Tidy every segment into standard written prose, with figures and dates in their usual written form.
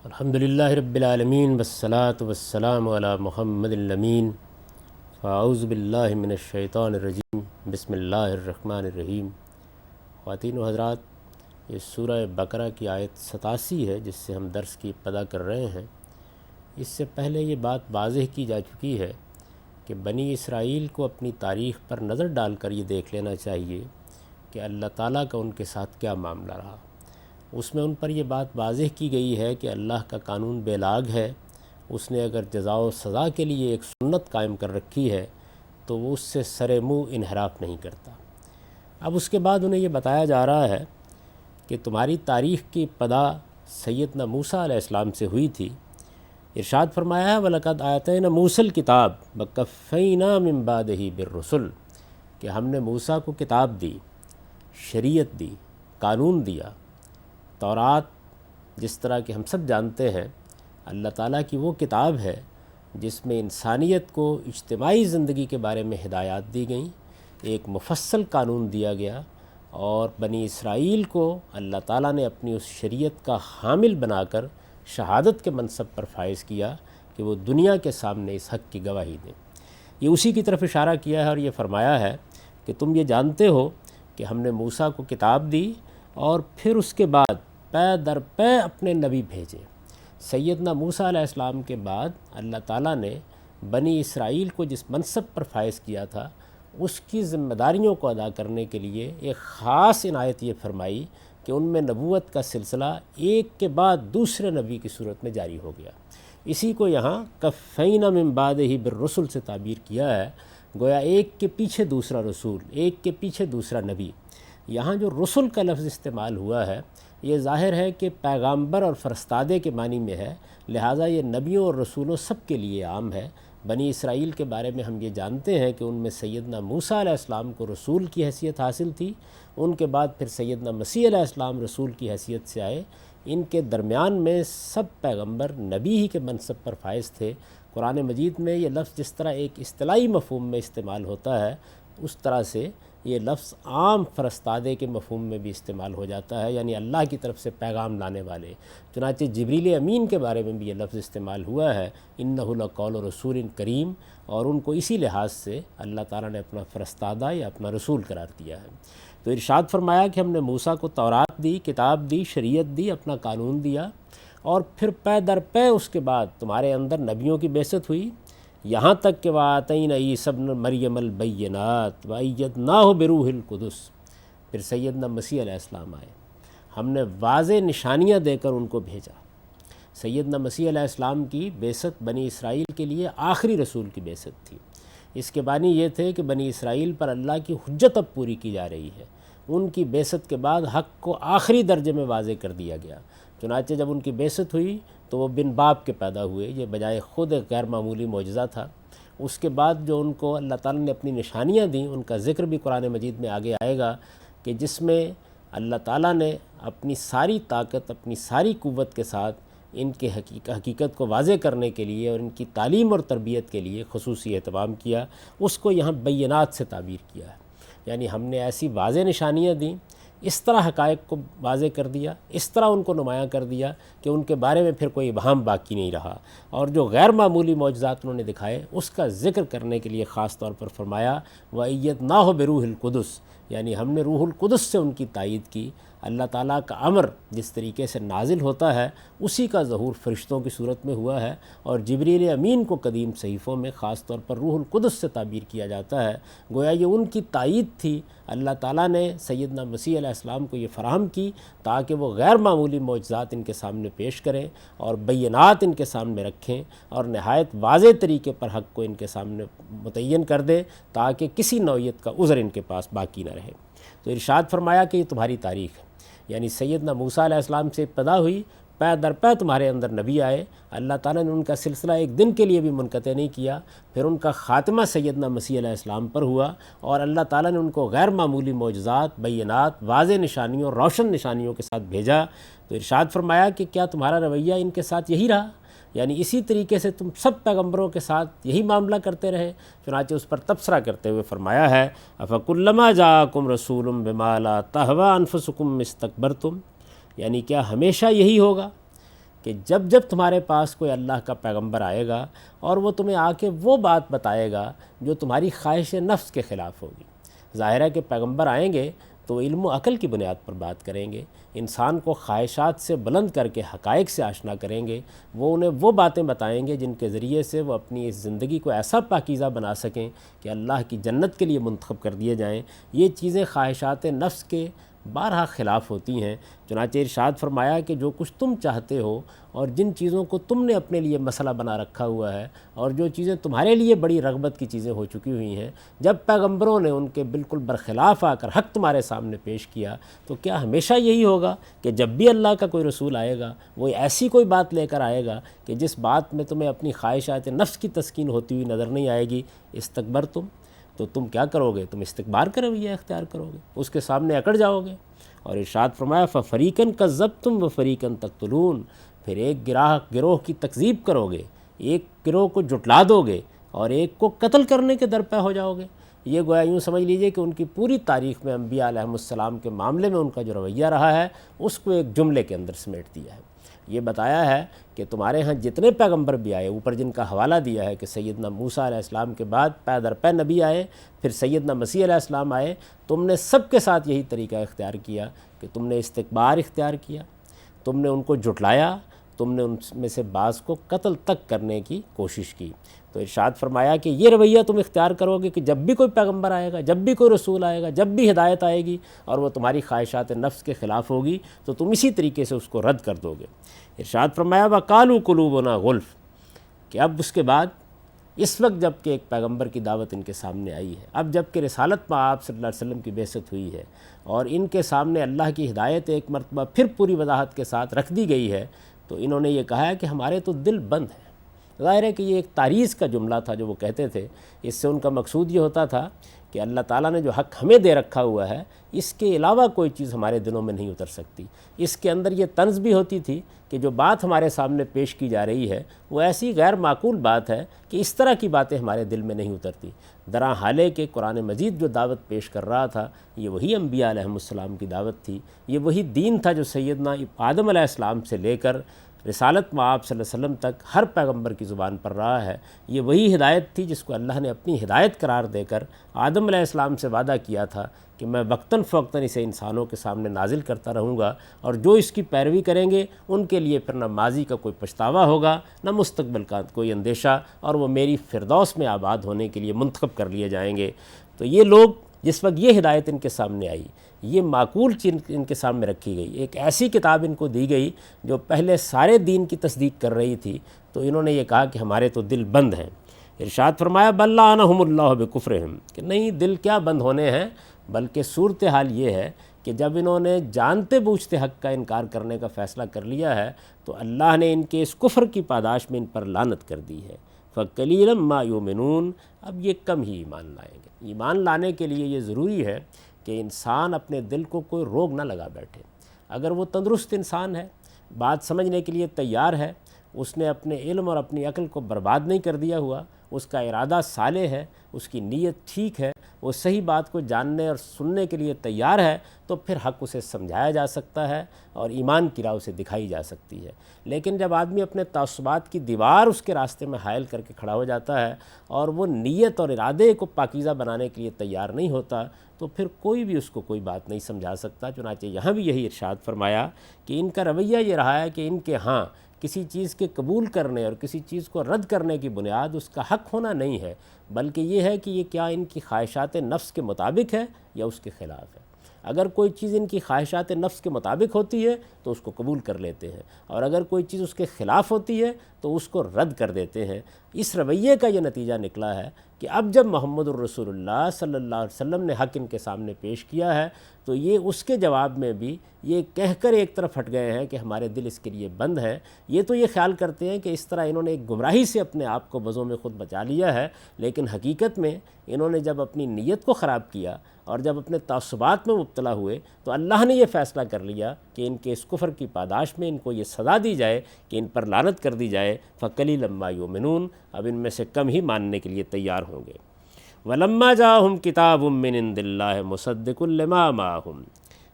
الحمدللہ رب العالمین والصلاة والسلام علی محمد الامین فاعوذ باللہ من الشیطان الرجیم بسم اللہ الرحمن الرحیم۔ خواتین و حضرات، یہ سورہ بقرہ کی آیت 87 ہے جس سے ہم درس کی ابتدا کر رہے ہیں۔ اس سے پہلے یہ بات واضح کی جا چکی ہے کہ بنی اسرائیل کو اپنی تاریخ پر نظر ڈال کر یہ دیکھ لینا چاہیے کہ اللہ تعالیٰ کا ان کے ساتھ کیا معاملہ رہا۔ اس میں ان پر یہ بات واضح کی گئی ہے کہ اللہ کا قانون بے لاگ ہے۔ اس نے اگر جزا و سزا کے لیے ایک سنت قائم کر رکھی ہے تو وہ اس سے سر منہ انحراف نہیں کرتا۔ اب اس کے بعد انہیں یہ بتایا جا رہا ہے کہ تمہاری تاریخ کی ابتدا سیدنا موسیٰ علیہ السلام سے ہوئی تھی۔ ارشاد فرمایا ہے وَلَقَدْ آتَيْنَا مُوسَى الْكِتَابَ وَقَفَّيْنَا مِن بَعْدِهِ بِالرُّسُلِ، کہ ہم نے موسیٰ کو کتاب دی، شریعت دی، قانون دیا۔ تورات جس طرح کہ ہم سب جانتے ہیں اللہ تعالیٰ کی وہ کتاب ہے جس میں انسانیت کو اجتماعی زندگی کے بارے میں ہدایات دی گئیں، ایک مفصل قانون دیا گیا، اور بنی اسرائیل کو اللہ تعالیٰ نے اپنی اس شریعت کا حامل بنا کر شہادت کے منصب پر فائز کیا کہ وہ دنیا کے سامنے اس حق کی گواہی دیں۔ یہ اسی کی طرف اشارہ کیا ہے اور یہ فرمایا ہے کہ تم یہ جانتے ہو کہ ہم نے موسیٰ کو کتاب دی اور پھر اس کے بعد پے در پے اپنے نبی بھیجے۔ سیدنا موسیٰ علیہ السلام کے بعد اللہ تعالیٰ نے بنی اسرائیل کو جس منصب پر فائز کیا تھا اس کی ذمہ داریوں کو ادا کرنے کے لیے ایک خاص عنایت یہ فرمائی کہ ان میں نبوت کا سلسلہ ایک کے بعد دوسرے نبی کی صورت میں جاری ہو گیا۔ اسی کو یہاں کفینا من بعدہ بالرسل سے تعبیر کیا ہے، گویا ایک کے پیچھے دوسرا رسول، ایک کے پیچھے دوسرا نبی۔ یہاں جو رسل کا لفظ استعمال ہوا ہے یہ ظاہر ہے کہ پیغامبر اور فرستادے کے معنی میں ہے، لہٰذا یہ نبیوں اور رسولوں سب کے لیے عام ہے۔ بنی اسرائیل کے بارے میں ہم یہ جانتے ہیں کہ ان میں سیدنا موسیٰ علیہ السلام کو رسول کی حیثیت حاصل تھی، ان کے بعد پھر سیدنا مسیح علیہ السلام رسول کی حیثیت سے آئے۔ ان کے درمیان میں سب پیغمبر نبی ہی کے منصب پر فائز تھے۔ قرآن مجید میں یہ لفظ جس طرح ایک اصطلاحی مفہوم میں استعمال ہوتا ہے اس طرح سے یہ لفظ عام فرستادے کے مفہوم میں بھی استعمال ہو جاتا ہے، یعنی اللہ کی طرف سے پیغام لانے والے۔ چنانچہ جبریل امین کے بارے میں بھی یہ لفظ استعمال ہوا ہے انہ لقول رسول کریم، اور ان کو اسی لحاظ سے اللہ تعالیٰ نے اپنا فرستادہ یا اپنا رسول قرار دیا ہے۔ تو ارشاد فرمایا کہ ہم نے موسیٰ کو تورات دی، کتاب دی، شریعت دی، اپنا قانون دیا، اور پھر پے در پے اس کے بعد تمہارے اندر نبیوں کی بعثت ہوئی، یہاں تک کہ وَآتَيْنَا عِیسَیٰ ابْنَ مَرْیَمَ الْبَیِّنَاتِ وَأَیَّدْنَاهُ بِرُوحِ الْقُدُسِ۔ پھر سیدنا مسیح علیہ السلام آئے، ہم نے واضح نشانیاں دے کر ان کو بھیجا۔ سیدنا مسیح علیہ السلام کی بعثت بنی اسرائیل کے لیے آخری رسول کی بعثت تھی۔ اس کے معنی یہ تھے کہ بنی اسرائیل پر اللہ کی حجت اب پوری کی جا رہی ہے۔ ان کی بعثت کے بعد حق کو آخری درجے میں واضح کر دیا گیا۔ چنانچہ جب ان کی بعثت ہوئی تو وہ بن باپ کے پیدا ہوئے، یہ بجائے خود ایک غیر معمولی معجزہ تھا۔ اس کے بعد جو ان کو اللہ تعالیٰ نے اپنی نشانیاں دیں ان کا ذکر بھی قرآن مجید میں آگے آئے گا کہ جس میں اللہ تعالیٰ نے اپنی ساری طاقت، اپنی ساری قوت کے ساتھ ان کے حقیقت کو واضح کرنے کے لیے اور ان کی تعلیم اور تربیت کے لیے خصوصی اہتمام کیا۔ اس کو یہاں بینات سے تعبیر کیا ہے، یعنی ہم نے ایسی واضح نشانیاں دیں، اس طرح حقائق کو واضح کر دیا، اس طرح ان کو نمایاں کر دیا کہ ان کے بارے میں پھر کوئی ابہام باقی نہیں رہا، اور جو غیر معمولی معجزات انہوں نے دکھائے اس کا ذکر کرنے کے لیے خاص طور پر فرمایا وَأَیَّدْنَاهُ بِرُوحِ الْقُدُسِ، یعنی ہم نے روح القدس سے ان کی تائید کی۔ اللہ تعالیٰ کا امر جس طریقے سے نازل ہوتا ہے اسی کا ظہور فرشتوں کی صورت میں ہوا ہے، اور جبریل امین کو قدیم صحیفوں میں خاص طور پر روح القدس سے تعبیر کیا جاتا ہے۔ گویا یہ ان کی تائید تھی، اللہ تعالیٰ نے سیدنا مسیح علیہ السلام کو یہ فراہم کی تاکہ وہ غیر معمولی معجزات ان کے سامنے پیش کریں اور بینات ان کے سامنے رکھیں اور نہایت واضح طریقے پر حق کو ان کے سامنے متعین کر دے تاکہ کسی نوعیت کا عذر ان کے پاس باقی نہ رہے۔ تو ارشاد فرمایا کہ یہ تمہاری تاریخ ہے، یعنی سیدنا موسیٰ علیہ السلام سے ابتدا ہوئی، پے در پے تمہارے اندر نبی آئے۔ اللہ تعالیٰ نے ان کا سلسلہ ایک دن کے لیے بھی منقطع نہیں کیا، پھر ان کا خاتمہ سیدنا مسیح علیہ السلام پر ہوا، اور اللہ تعالیٰ نے ان کو غیر معمولی معجزات، بینات، واضح نشانیوں، روشن نشانیوں کے ساتھ بھیجا۔ تو ارشاد فرمایا کہ کیا تمہارا رویہ ان کے ساتھ یہی رہا، یعنی اسی طریقے سے تم سب پیغمبروں کے ساتھ یہی معاملہ کرتے رہے؟ چنانچہ اس پر تبصرہ کرتے ہوئے فرمایا ہے اَفَكُلَّمَا جَاءَكُمْ رَسُولٌ بِمَا لَا تَهْوَىٰ أَنفُسُكُمْ اسْتَكْبَرْتُمْ، یعنی کیا ہمیشہ یہی ہوگا کہ جب جب تمہارے پاس کوئی اللہ کا پیغمبر آئے گا اور وہ تمہیں آ کے وہ بات بتائے گا جو تمہاری خواہش نفس کے خلاف ہوگی۔ ظاہر ہے کہ پیغمبر آئیں گے تو علم و عقل کی بنیاد پر بات کریں گے، انسان کو خواہشات سے بلند کر کے حقائق سے آشنا کریں گے، وہ انہیں وہ باتیں بتائیں گے جن کے ذریعے سے وہ اپنی اس زندگی کو ایسا پاکیزہ بنا سکیں کہ اللہ کی جنت کے لیے منتخب کر دیے جائیں۔ یہ چیزیں خواہشات نفس کے بارہا خلاف ہوتی ہیں۔ چنانچہ ارشاد فرمایا کہ جو کچھ تم چاہتے ہو اور جن چیزوں کو تم نے اپنے لیے مسئلہ بنا رکھا ہوا ہے اور جو چیزیں تمہارے لیے بڑی رغبت کی چیزیں ہو چکی ہوئی ہیں، جب پیغمبروں نے ان کے بالکل برخلاف آ کر حق تمہارے سامنے پیش کیا تو کیا ہمیشہ یہی ہوگا کہ جب بھی اللہ کا کوئی رسول آئے گا وہ ایسی کوئی بات لے کر آئے گا کہ جس بات میں تمہیں اپنی خواہشات نفس کی تسکین ہوتی ہوئی نظر نہیں آئے گی؟ استکبرتم، تو تم کیا کرو گے؟ تم استکبار کا رویہ اختیار کرو گے، اس کے سامنے اکڑ جاؤ گے۔ اور ارشاد فرمایا فَفَرِيقًا كَذَّبْتُمْ وَفَرِيقًا تَقْتُلُونَ، پھر ایک گروہ کی تکذیب کرو گے، ایک گروہ کو جھٹلا دو گے اور ایک کو قتل کرنے کے درپے ہو جاؤ گے۔ یہ گویا یوں سمجھ لیجئے کہ ان کی پوری تاریخ میں انبیاء علیہ السلام کے معاملے میں ان کا جو رویہ رہا ہے اس کو ایک جملے کے اندر سمیٹ دیا ہے۔ یہ بتایا ہے کہ تمہارے ہاں جتنے پیغمبر بھی آئے، اوپر جن کا حوالہ دیا ہے کہ سیدنا موسیٰ علیہ السلام کے بعد پے در پے نبی آئے، پھر سیدنا مسیح علیہ السلام آئے، تم نے سب کے ساتھ یہی طریقہ اختیار کیا کہ تم نے استکبار اختیار کیا، تم نے ان کو جھٹلایا، تم نے ان میں سے بعض کو قتل تک کرنے کی کوشش کی۔ تو ارشاد فرمایا کہ یہ رویہ تم اختیار کرو گے کہ جب بھی کوئی پیغمبر آئے گا، جب بھی کوئی رسول آئے گا، جب بھی ہدایت آئے گی اور وہ تمہاری خواہشات نفس کے خلاف ہوگی تو تم اسی طریقے سے اس کو رد کر دو گے۔ ارشاد فرمایا وَقَالُوا قُلُوبُنَا غُلْفٌ، کہ اب اس کے بعد اس وقت جب کہ ایک پیغمبر کی دعوت ان کے سامنے آئی ہے، اب جب کہ رسالت میں آپ صلی اللہ علیہ وسلم کی بعثت ہوئی ہے اور ان کے سامنے اللہ کی ہدایت ایک مرتبہ پھر پوری وضاحت کے ساتھ رکھ دی گئی ہے، تو انہوں نے یہ کہا ہے کہ ہمارے تو دل بند ہیں۔ ظاہر ہے کہ یہ ایک تعریض کا جملہ تھا جو وہ کہتے تھے، اس سے ان کا مقصود یہ ہوتا تھا کہ اللہ تعالیٰ نے جو حق ہمیں دے رکھا ہوا ہے اس کے علاوہ کوئی چیز ہمارے دلوں میں نہیں اتر سکتی۔ اس کے اندر یہ طنز بھی ہوتی تھی کہ جو بات ہمارے سامنے پیش کی جا رہی ہے وہ ایسی غیر معقول بات ہے کہ اس طرح کی باتیں ہمارے دل میں نہیں اترتی۔ درا حالے کہ قرآن مجید جو دعوت پیش کر رہا تھا یہ وہی انبیاء علیہ السلام کی دعوت تھی، یہ وہی دین تھا جو سیدنا آدم علیہ السلام سے لے کر رسالت میں آپ صلی اللہ علیہ وسلم تک ہر پیغمبر کی زبان پر رہا ہے۔ یہ وہی ہدایت تھی جس کو اللہ نے اپنی ہدایت قرار دے کر آدم علیہ السلام سے وعدہ کیا تھا کہ میں وقتاً فوقتاً اسے انسانوں کے سامنے نازل کرتا رہوں گا اور جو اس کی پیروی کریں گے ان کے لیے پھر نہ ماضی کا کوئی پچھتاوا ہوگا نہ مستقبل کا کوئی اندیشہ، اور وہ میری فردوس میں آباد ہونے کے لیے منتخب کر لیے جائیں گے۔ تو یہ لوگ جس وقت یہ ہدایت ان کے سامنے آئی، یہ معقول چیز ان کے سامنے رکھی گئی، ایک ایسی کتاب ان کو دی گئی جو پہلے سارے دین کی تصدیق کر رہی تھی، تو انہوں نے یہ کہا کہ ہمارے تو دل بند ہیں۔ ارشاد فرمایا بل لعنہم اللہ بکفرہم، کہ نہیں، دل کیا بند ہونے ہیں، بلکہ صورتحال یہ ہے کہ جب انہوں نے جانتے بوجھتے حق کا انکار کرنے کا فیصلہ کر لیا ہے تو اللہ نے ان کے اس کفر کی پاداش میں ان پر لعنت کر دی ہے۔ فَقَلِيلًا مَا يُؤْمِنُونَ، اب یہ کم ہی ایمان لائیں گے۔ ایمان لانے کے لیے یہ ضروری ہے کہ انسان اپنے دل کو کوئی روگ نہ لگا بیٹھے۔ اگر وہ تندرست انسان ہے، بات سمجھنے کے لیے تیار ہے، اس نے اپنے علم اور اپنی عقل کو برباد نہیں کر دیا ہوا، اس کا ارادہ صالح ہے، اس کی نیت ٹھیک ہے، وہ صحیح بات کو جاننے اور سننے کے لیے تیار ہے، تو پھر حق اسے سمجھایا جا سکتا ہے اور ایمان کی راہ اسے دکھائی جا سکتی ہے۔ لیکن جب آدمی اپنے تعصبات کی دیوار اس کے راستے میں حائل کر کے کھڑا ہو جاتا ہے اور وہ نیت اور ارادے کو پاکیزہ بنانے کے لیے تیار نہیں ہوتا تو پھر کوئی بھی اس کو کوئی بات نہیں سمجھا سکتا۔ چنانچہ یہاں بھی یہی ارشاد فرمایا کہ ان کا رویہ یہ رہا ہے کہ ان کے ہاں کسی چیز کے قبول کرنے اور کسی چیز کو رد کرنے کی بنیاد اس کا حق ہونا نہیں ہے، بلکہ یہ ہے کہ یہ کیا ان کی خواہشات نفس کے مطابق ہے یا اس کے خلاف ہے۔ اگر کوئی چیز ان کی خواہشات نفس کے مطابق ہوتی ہے تو اس کو قبول کر لیتے ہیں، اور اگر کوئی چیز اس کے خلاف ہوتی ہے تو اس کو رد کر دیتے ہیں۔ اس رویے کا یہ نتیجہ نکلا ہے کہ اب جب محمد الرسول اللہ صلی اللہ علیہ وسلم نے حق ان کے سامنے پیش کیا ہے تو یہ اس کے جواب میں بھی یہ کہہ کر ایک طرف ہٹ گئے ہیں کہ ہمارے دل اس کے لیے بند ہیں۔ یہ تو یہ خیال کرتے ہیں کہ اس طرح انہوں نے ایک گمراہی سے اپنے آپ کو بزوں میں خود بچا لیا ہے، لیکن حقیقت میں انہوں نے جب اپنی نیت کو خراب کیا اور جب اپنے تعصبات میں مبتلا ہوئے تو اللہ نے یہ فیصلہ کر لیا کہ ان کے اس کفر کی پاداش میں ان کو یہ سزا دی جائے کہ ان پر لعنت کر دی جائے۔ فَقَلِيلًا مَا يُؤْمِنُونَ، اب ان میں سے کم ہی ماننے کے لیے تیار ہوں گے۔ وَلَمَّا جَاءَهُمْ كِتَابٌ مِّنْ عِندِ اللَّهِ مُصَدِّقٌ لِّمَا مَعَهُمْ،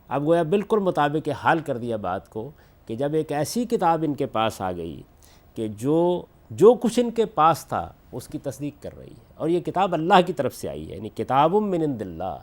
اب گویا بالکل مطابق حال کر دیا بات کو کہ جب ایک ایسی کتاب ان کے پاس آ گئی کہ جو کچھ ان کے پاس تھا اس کی تصدیق کر رہی ہے، اور یہ کتاب اللہ کی طرف سے آئی ہے، یعنی کتاب من عند اللہ،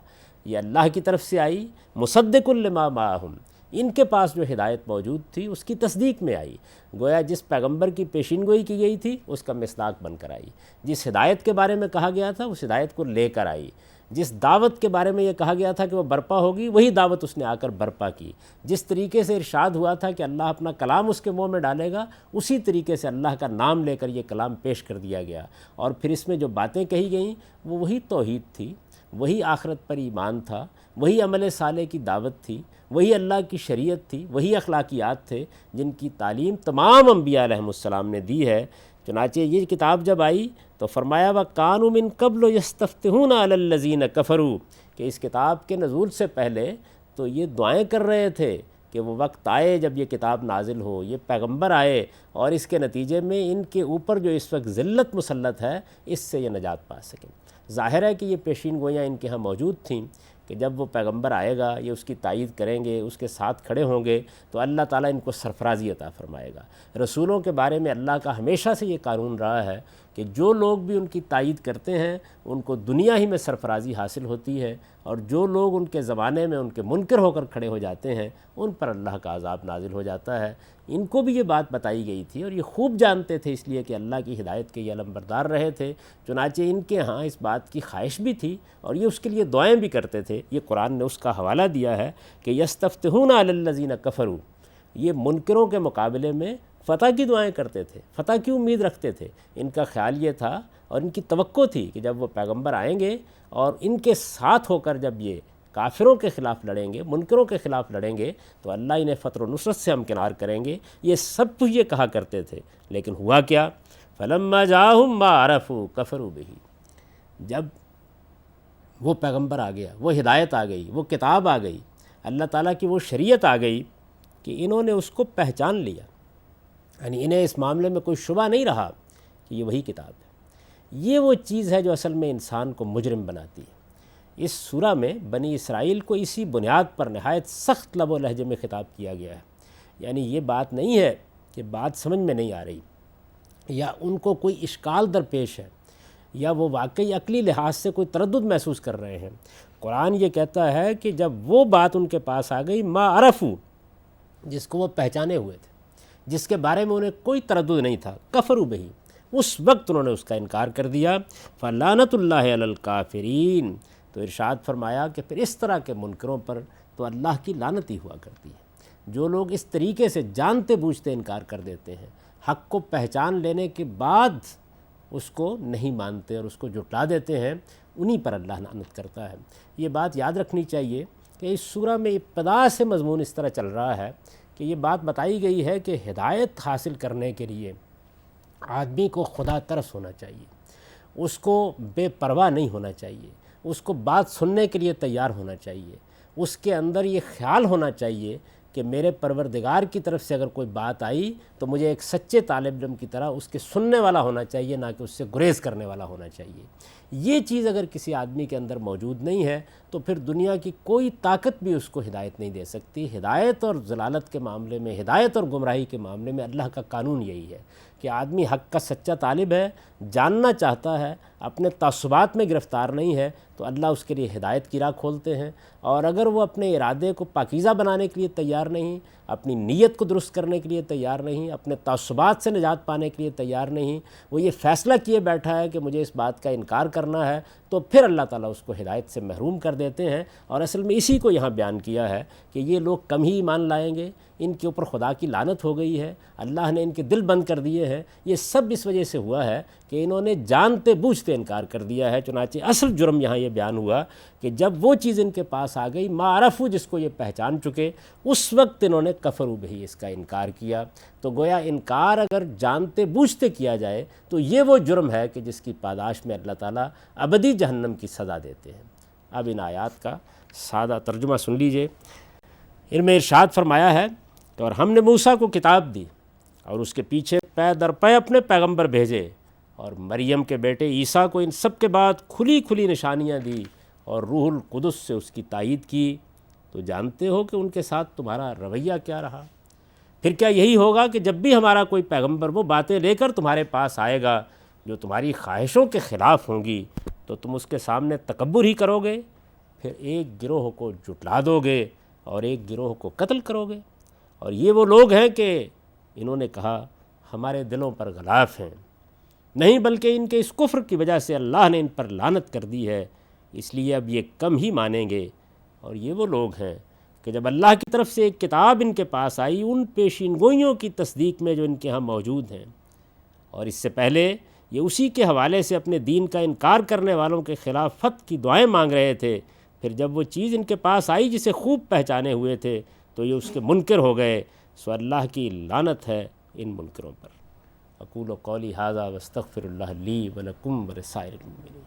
یہ اللہ کی طرف سے آئی، مصدق لما معہم، ان کے پاس جو ہدایت موجود تھی اس کی تصدیق میں آئی، گویا جس پیغمبر کی پیشین گوئی کی گئی تھی اس کا مصداق بن کر آئی، جس ہدایت کے بارے میں کہا گیا تھا اس ہدایت کو لے کر آئی، جس دعوت کے بارے میں یہ کہا گیا تھا کہ وہ برپا ہوگی وہی دعوت اس نے آ کر برپا کی، جس طریقے سے ارشاد ہوا تھا کہ اللہ اپنا کلام اس کے منہ میں ڈالے گا اسی طریقے سے اللہ کا نام لے کر یہ کلام پیش کر دیا گیا، اور پھر اس میں جو باتیں کہی گئیں وہ وہی توحید تھی، وہی آخرت پر ایمان تھا، وہی عمل صالح کی دعوت تھی، وہی اللہ کی شریعت تھی، وہی اخلاقیات تھے جن کی تعلیم تمام انبیاء علیہم السلام نے دی ہے۔ چنانچہ یہ کتاب جب آئی تو فرمایا وَكَانُوا مِن قَبْلُ يَسْتَفْتِحُونَ عَلَى الَّذِينَ كَفَرُوا، کہ اس کتاب کے نزول سے پہلے تو یہ دعائیں کر رہے تھے کہ وہ وقت آئے جب یہ کتاب نازل ہو، یہ پیغمبر آئے، اور اس کے نتیجے میں ان کے اوپر جو اس وقت ذلت مسلط ہے اس سے یہ نجات پا سکیں۔ ظاہر ہے کہ یہ پیشین گوئیاں ان کے ہاں موجود تھیں کہ جب وہ پیغمبر آئے گا یہ اس کی تائید کریں گے، اس کے ساتھ کھڑے ہوں گے تو اللہ تعالیٰ ان کو سرفرازی عطا فرمائے گا۔ رسولوں کے بارے میں اللہ کا ہمیشہ سے یہ قانون رہا ہے کہ جو لوگ بھی ان کی تائید کرتے ہیں ان کو دنیا ہی میں سرفرازی حاصل ہوتی ہے، اور جو لوگ ان کے زمانے میں ان کے منکر ہو کر کھڑے ہو جاتے ہیں ان پر اللہ کا عذاب نازل ہو جاتا ہے۔ ان کو بھی یہ بات بتائی گئی تھی اور یہ خوب جانتے تھے، اس لیے کہ اللہ کی ہدایت کے یہ علمبردار رہے تھے، چنانچہ ان کے ہاں اس بات کی خواہش بھی تھی اور یہ اس کے لیے دعائیں بھی کرتے تھے۔ یہ قرآن نے اس کا حوالہ دیا ہے کہ یستفتحون علی الذین کفروا، یہ منکروں کے مقابلے میں فتح کی دعائیں کرتے تھے، فتح کی امید رکھتے تھے۔ ان کا خیال یہ تھا اور ان کی توقع تھی کہ جب وہ پیغمبر آئیں گے اور ان کے ساتھ ہو کر جب یہ کافروں کے خلاف لڑیں گے، منکروں کے خلاف لڑیں گے تو اللہ انہیں فطر و نصرت سے ہمکنار کریں گے، یہ سب کچھ یہ کہا کرتے تھے۔ لیکن ہوا کیا؟ فلما جاءہم ما عرفوا کفروا بہ، جب وہ پیغمبر آ گیا، وہ ہدایت آ گئی، وہ کتاب آ گئی، اللہ تعالیٰ کی وہ شریعت آ گئی کہ انہوں نے اس کو پہچان لیا، یعنی انہیں اس معاملے میں کوئی شبہ نہیں رہا کہ یہ وہی کتاب ہے۔ یہ وہ چیز ہے جو اصل میں انسان کو مجرم بناتی ہے۔ اس سورہ میں بنی اسرائیل کو اسی بنیاد پر نہایت سخت لب و لہجے میں خطاب کیا گیا ہے، یعنی یہ بات نہیں ہے کہ بات سمجھ میں نہیں آ رہی یا ان کو کوئی اشکال درپیش ہے یا وہ واقعی عقلی لحاظ سے کوئی تردد محسوس کر رہے ہیں۔ قرآن یہ کہتا ہے کہ جب وہ بات ان کے پاس آ گئی ما عرفوا، جس کو وہ پہچانے ہوئے تھے، جس کے بارے میں انہیں کوئی تردد نہیں تھا، کفروا بہ، اس وقت انہوں نے اس کا انکار کر دیا۔ فلعنت اللہ علی الکافرین، تو ارشاد فرمایا کہ پھر اس طرح کے منکروں پر تو اللہ کی لعنت ہی ہوا کرتی ہے۔ جو لوگ اس طریقے سے جانتے بوجھتے انکار کر دیتے ہیں، حق کو پہچان لینے کے بعد اس کو نہیں مانتے اور اس کو جھٹلا دیتے ہیں، انہی پر اللہ لعنت کرتا ہے۔ یہ بات یاد رکھنی چاہیے کہ اس سورہ میں ابتدا سے مضمون اس طرح چل رہا ہے کہ یہ بات بتائی گئی ہے کہ ہدایت حاصل کرنے کے لیے آدمی کو خدا ترس ہونا چاہیے، اس کو بے پرواہ نہیں ہونا چاہیے، اس کو بات سننے کے لیے تیار ہونا چاہیے، اس کے اندر یہ خیال ہونا چاہیے کہ میرے پروردگار کی طرف سے اگر کوئی بات آئی تو مجھے ایک سچے طالب علم کی طرح اس کے سننے والا ہونا چاہیے، نہ کہ اس سے گریز کرنے والا ہونا چاہیے۔ یہ چیز اگر کسی آدمی کے اندر موجود نہیں ہے تو پھر دنیا کی کوئی طاقت بھی اس کو ہدایت نہیں دے سکتی۔ ہدایت اور ضلالت کے معاملے میں، ہدایت اور گمراہی کے معاملے میں اللہ کا قانون یہی ہے کہ آدمی حق کا سچا طالب ہے، جاننا چاہتا ہے، اپنے تعصبات میں گرفتار نہیں ہے تو اللہ اس کے لیے ہدایت کی راہ کھولتے ہیں، اور اگر وہ اپنے ارادے کو پاکیزہ بنانے کے لیے تیار نہیں، اپنی نیت کو درست کرنے کے لیے تیار نہیں، اپنے تعصبات سے نجات پانے کے لیے تیار نہیں، وہ یہ فیصلہ کیے بیٹھا ہے کہ مجھے اس بات کا انکار کرنا ہے، تو پھر اللہ تعالیٰ اس کو ہدایت سے محروم کر دیتے ہیں۔ اور اصل میں اسی کو یہاں بیان کیا ہے کہ یہ لوگ کم ہی ایمان لائیں گے، ان کے اوپر خدا کی لعنت ہو گئی ہے، اللہ نے ان کے دل بند کر دیے ہیں۔ یہ سب اس وجہ سے ہوا ہے کہ انہوں نے جانتے بوجھتے انکار کر دیا ہے۔ چنانچہ اصل جرم یہاں یہ بیان ہوا کہ جب وہ چیز ان کے پاس آ گئی ما عرفوا، جس کو یہ پہچان چکے، اس وقت انہوں نے کفروا بہ، اس کا انکار کیا۔ تو گویا انکار اگر جانتے بوجھتے کیا جائے تو یہ وہ جرم ہے کہ جس کی پاداش میں اللہ تعالیٰ ابدی جہنم کی سزا دیتے ہیں۔ اب ان آیات کا سادہ ترجمہ سن لیجئے۔ ان میں ارشاد فرمایا ہے کہ اور ہم نے موسیٰ کو کتاب دی اور اس کے پیچھے پے در پے اپنے پیغمبر بھیجے، اور مریم کے بیٹے عیسیٰ کو ان سب کے بعد کھلی کھلی نشانیاں دی اور روح القدس سے اس کی تائید کی، تو جانتے ہو کہ ان کے ساتھ تمہارا رویہ کیا رہا۔ پھر کیا یہی ہوگا کہ جب بھی ہمارا کوئی پیغمبر وہ باتیں لے کر تمہارے پاس آئے گا جو تمہاری خواہشوں کے خلاف ہوں گی تو تم اس کے سامنے تکبر ہی کرو گے، پھر ایک گروہ کو جھٹلا دو گے اور ایک گروہ کو قتل کرو گے؟ اور یہ وہ لوگ ہیں کہ انہوں نے کہا ہمارے دلوں پر غلاف ہیں، نہیں بلکہ ان کے اس کفر کی وجہ سے اللہ نے ان پر لعنت کر دی ہے، اس لیے اب یہ کم ہی مانیں گے۔ اور یہ وہ لوگ ہیں کہ جب اللہ کی طرف سے ایک کتاب ان کے پاس آئی ان پیشین گوئیوں کی تصدیق میں جو ان کے ہاں موجود ہیں، اور اس سے پہلے یہ اسی کے حوالے سے اپنے دین کا انکار کرنے والوں کے خلاف فتح کی دعائیں مانگ رہے تھے، پھر جب وہ چیز ان کے پاس آئی جسے خوب پہچانے ہوئے تھے تو یہ اس کے منکر ہو گئے، سو اللہ کی لعنت ہے ان منکروں پر۔ اقول قولی ھذا واستغفر اللہ لی ولکم ولسائر المؤمنین۔